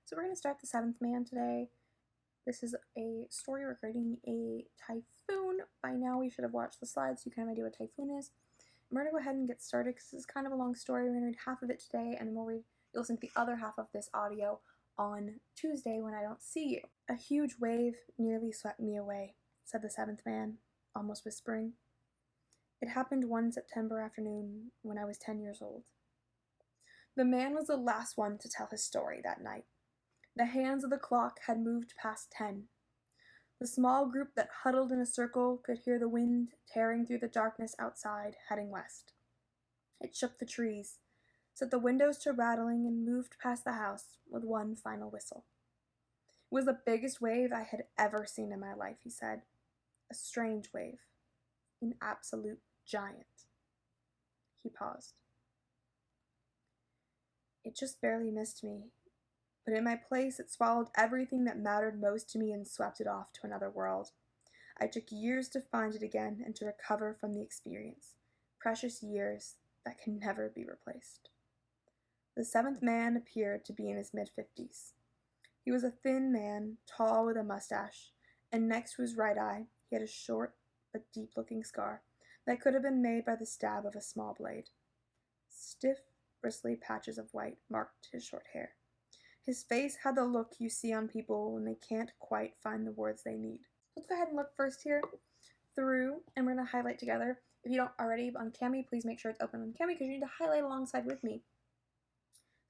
So we're going to start The Seventh Man today. This is a story regarding a typhoon. By now we should have watched the slides so you kind of idea what typhoon is. And we're going to go ahead and get started because this is kind of a long story. We're going to read half of it today and then you'll listen to the other half of this audio on Tuesday when I don't see you. A huge wave nearly swept me away, said the seventh man, almost whispering. It happened one September afternoon when I was 10 years old. The man was the last one to tell his story that night. The hands of the clock had moved past 10. The small group that huddled in a circle could hear the wind tearing through the darkness outside, heading west. It shook the trees, set the windows to rattling, and moved past the house with one final whistle. It was the biggest wave I had ever seen in my life, he said. A strange wave. An absolute giant. He paused. It just barely missed me, but in my place it swallowed everything that mattered most to me and swept it off to another world. I took years to find it again and to recover from the experience, precious years that can never be replaced. The seventh man appeared to be in his mid-50s. He was a thin man, tall with a mustache, and next to his right eye he had a short but deep-looking scar that could have been made by the stab of a small blade. Stiff, bristly patches of white marked his short hair. His face had the look you see on people when they can't quite find the words they need. Let's go ahead and look first here through, and we're going to highlight together. If you don't already on Cami, please make sure it's open on Cami because you need to highlight alongside with me.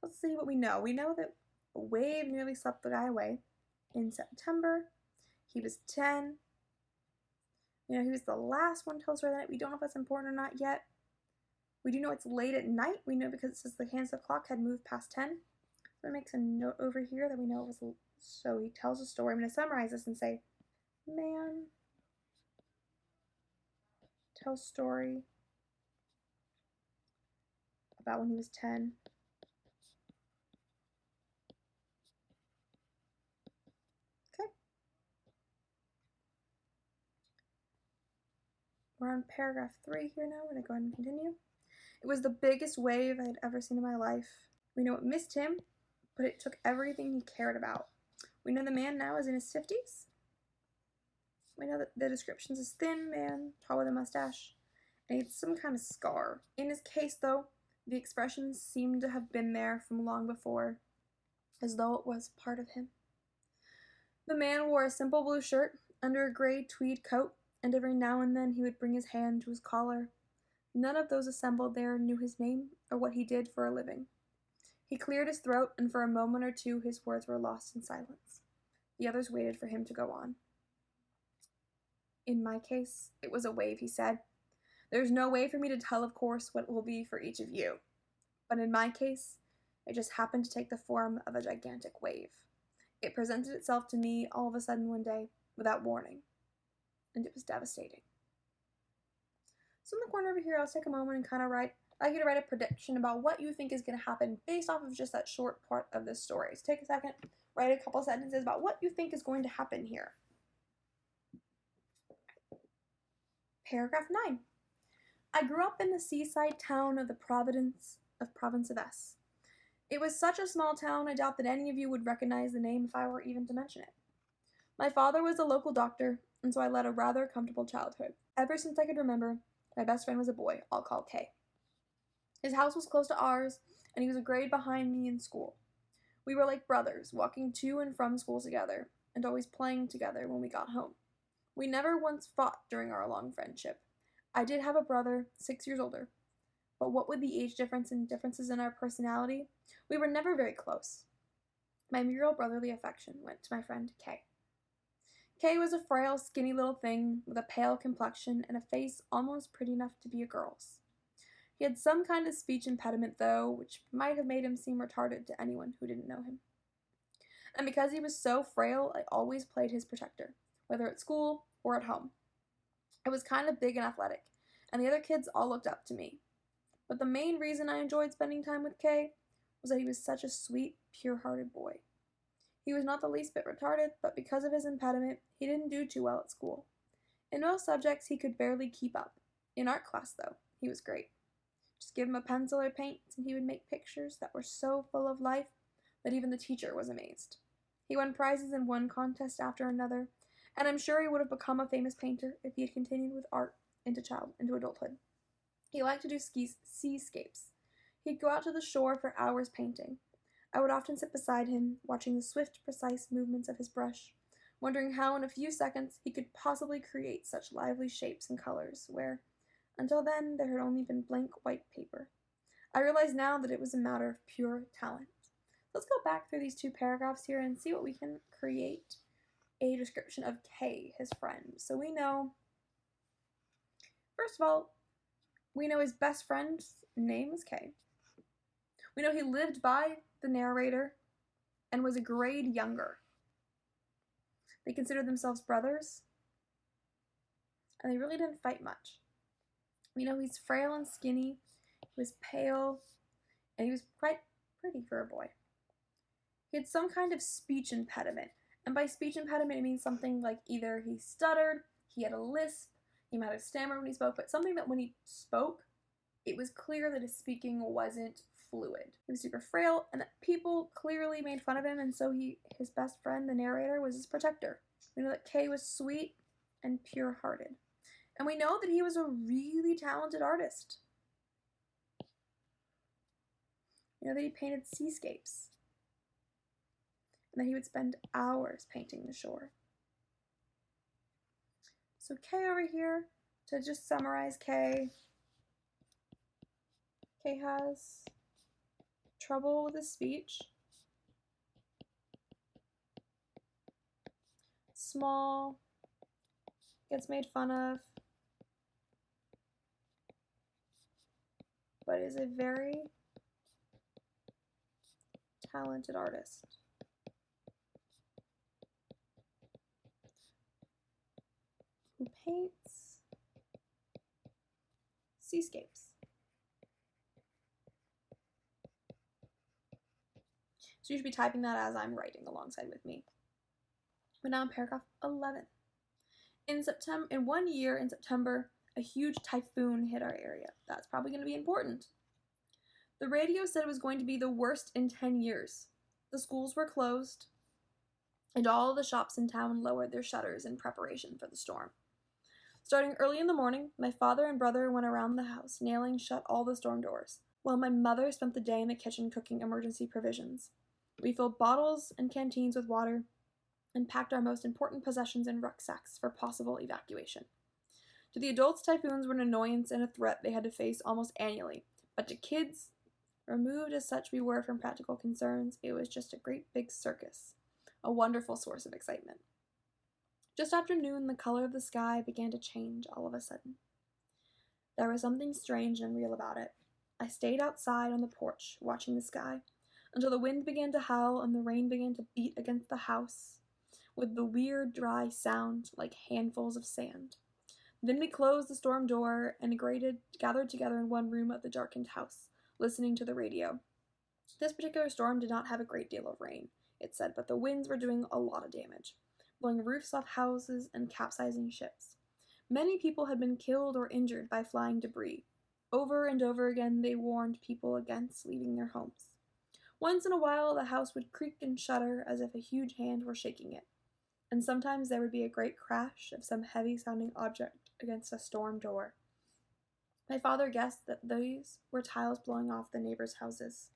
Let's see what we know. We know that a wave nearly swept the guy away in September. He was 10. He was the last one to tell us that night. We don't know if that's important or not yet. We do know it's late at night. We know because it says the hands of the clock had moved past 10. So it makes a note over here that we know it was, so he tells a story. I'm going to summarize this and say, man tells story about when he was 10. Okay. We're on paragraph 3 here now. We're going to go ahead and continue. It was the biggest wave I had ever seen in my life. We know it missed him, but it took everything he cared about. We know the man now is in his 50s. We know that the descriptions is thin man, tall with a mustache, and he had some kind of scar. In his case, though, the expressions seemed to have been there from long before, as though it was part of him. The man wore a simple blue shirt under a gray tweed coat, and every now and then he would bring his hand to his collar. None of those assembled there knew his name or what he did for a living. He cleared his throat, and for a moment or two his words were lost in silence. The others waited for him to go on. In my case, it was a wave, he said. There's no way for me to tell, of course, what it will be for each of you. But in my case, it just happened to take the form of a gigantic wave. It presented itself to me all of a sudden one day, without warning. And it was devastating. So in the corner over here, I'll take a moment and kind of I'd like you to write a prediction about what you think is going to happen based off of just that short part of this story. So take a second, write a couple sentences about what you think is going to happen here. Paragraph 9. I grew up in the seaside town of the province of S. It was such a small town, I doubt that any of you would recognize the name if I were even to mention it. My father was a local doctor, and so I led a rather comfortable childhood. Ever since I could remember, my best friend was a boy I'll call Kay. His house was close to ours, and he was a grade behind me in school. We were like brothers, walking to and from school together, and always playing together when we got home. We never once fought during our long friendship. I did have a brother, 6 years older, but what with the age difference and differences in our personality, we were never very close. My real brotherly affection went to my friend Kay. Kay was a frail, skinny little thing with a pale complexion and a face almost pretty enough to be a girl's. He had some kind of speech impediment, though, which might have made him seem retarded to anyone who didn't know him. And because he was so frail, I always played his protector, whether at school or at home. I was kind of big and athletic, and the other kids all looked up to me. But the main reason I enjoyed spending time with Kay was that he was such a sweet, pure-hearted boy. He was not the least bit retarded, but because of his impediment, he didn't do too well at school. In most subjects, he could barely keep up. In art class, though, he was great. Just give him a pencil or paint, and he would make pictures that were so full of life that even the teacher was amazed. He won prizes and won contest after another, and I'm sure he would have become a famous painter if he had continued with art into adulthood. He liked to do seascapes. He'd go out to the shore for hours painting. I would often sit beside him, watching the swift, precise movements of his brush, wondering how in a few seconds he could possibly create such lively shapes and colors, where, until then, there had only been blank white paper. I realize now that it was a matter of pure talent. Let's go back through these two paragraphs here and see what we can create a description of Kay, his friend. So we know, first of all, we know his best friend's name is Kay. We know he lived by the narrator and was a grade younger. They considered themselves brothers, and they really didn't fight much. We know he's frail and skinny, he was pale, and he was quite pretty for a boy. He had some kind of speech impediment, and by speech impediment it means something like either he stuttered, he had a lisp, he might have stammered when he spoke, but something that when he spoke, it was clear that his speaking wasn't fluid. He was super frail, and that people clearly made fun of him, and so his best friend, the narrator, was his protector. We know that Kay was sweet and pure-hearted. And we know that he was a really talented artist. We know that he painted seascapes, and that he would spend hours painting the shore. So Kay over here, to just summarize Kay has trouble with his speech, small, gets made fun of, but is a very talented artist. Who paints seascapes. So you should be typing that as I'm writing alongside with me. But now in paragraph 11. In 1 year, in September, a huge typhoon hit our area. That's probably going to be important. The radio said it was going to be the worst in 10 years. The schools were closed, and all the shops in town lowered their shutters in preparation for the storm. Starting early in the morning, my father and brother went around the house, nailing shut all the storm doors, while my mother spent the day in the kitchen cooking emergency provisions. We filled bottles and canteens with water and packed our most important possessions in rucksacks for possible evacuation. To the adults, typhoons were an annoyance and a threat they had to face almost annually, but to kids, removed as such we were from practical concerns, it was just a great big circus, a wonderful source of excitement. Just after noon, the color of the sky began to change all of a sudden. There was something strange and unreal about it. I stayed outside on the porch, watching the sky, until the wind began to howl and the rain began to beat against the house with the weird, dry sound like handfuls of sand. Then we closed the storm door and gathered together in one room of the darkened house, listening to the radio. This particular storm did not have a great deal of rain, it said, but the winds were doing a lot of damage, blowing roofs off houses and capsizing ships. Many people had been killed or injured by flying debris. Over and over again, they warned people against leaving their homes. Once in a while, the house would creak and shudder as if a huge hand were shaking it, and sometimes there would be a great crash of some heavy-sounding object against a storm door. My father guessed that these were tiles blowing off the neighbors' houses.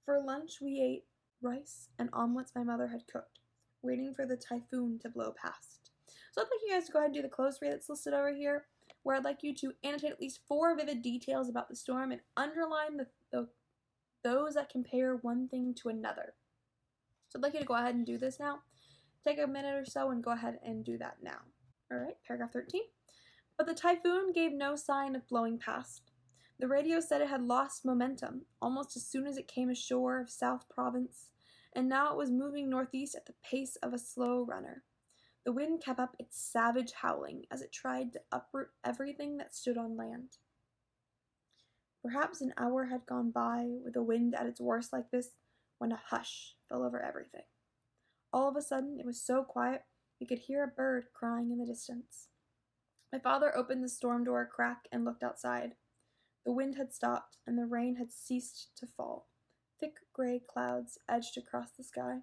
For lunch, we ate rice and omelets my mother had cooked, waiting for the typhoon to blow past. So I'd like you guys to go ahead and do the close read that's listed over here, where I'd like you to annotate at least 4 vivid details about the storm and underline those that compare one thing to another. So I'd like you to go ahead and do this now. Take a minute or so and go ahead and do that now. Alright, paragraph 13. But the typhoon gave no sign of blowing past. The radio said it had lost momentum almost as soon as it came ashore of South Province, and now it was moving northeast at the pace of a slow runner. The wind kept up its savage howling as it tried to uproot everything that stood on land. Perhaps an hour had gone by with the wind at its worst like this when a hush fell over everything. All of a sudden, it was so quiet we could hear a bird crying in the distance. My father opened the storm door a crack and looked outside. The wind had stopped, and the rain had ceased to fall, Thick gray clouds edged across the sky,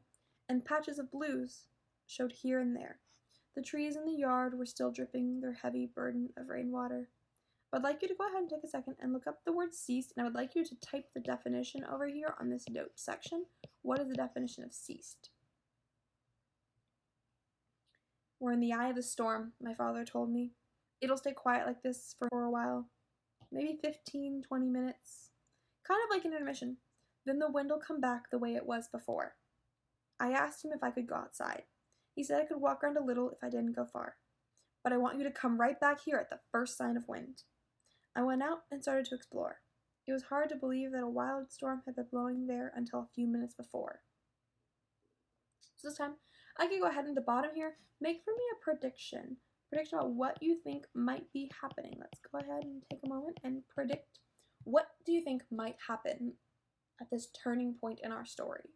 and patches of blues showed here and there. The trees in the yard were still dripping their heavy burden of rainwater. I'd like you to go ahead and take a second and look up the word ceased, and I would like you to type the definition over here on this note section. What is the definition of ceased? We're in the eye of the storm, my father told me. It'll stay quiet like this for a while, maybe 15, 20 minutes, kind of like an intermission. Then the wind will come back the way it was before. I asked him if I could go outside. He said I could walk around a little if I didn't go far. But I want you to come right back here at the first sign of wind. I went out and started to explore. It was hard to believe that a wild storm had been blowing there until a few minutes before. So this time, I can go ahead and the bottom here, make for me a prediction. Prediction about what you think might be happening. Let's go ahead and take a moment and predict what do you think might happen at this turning point in our story.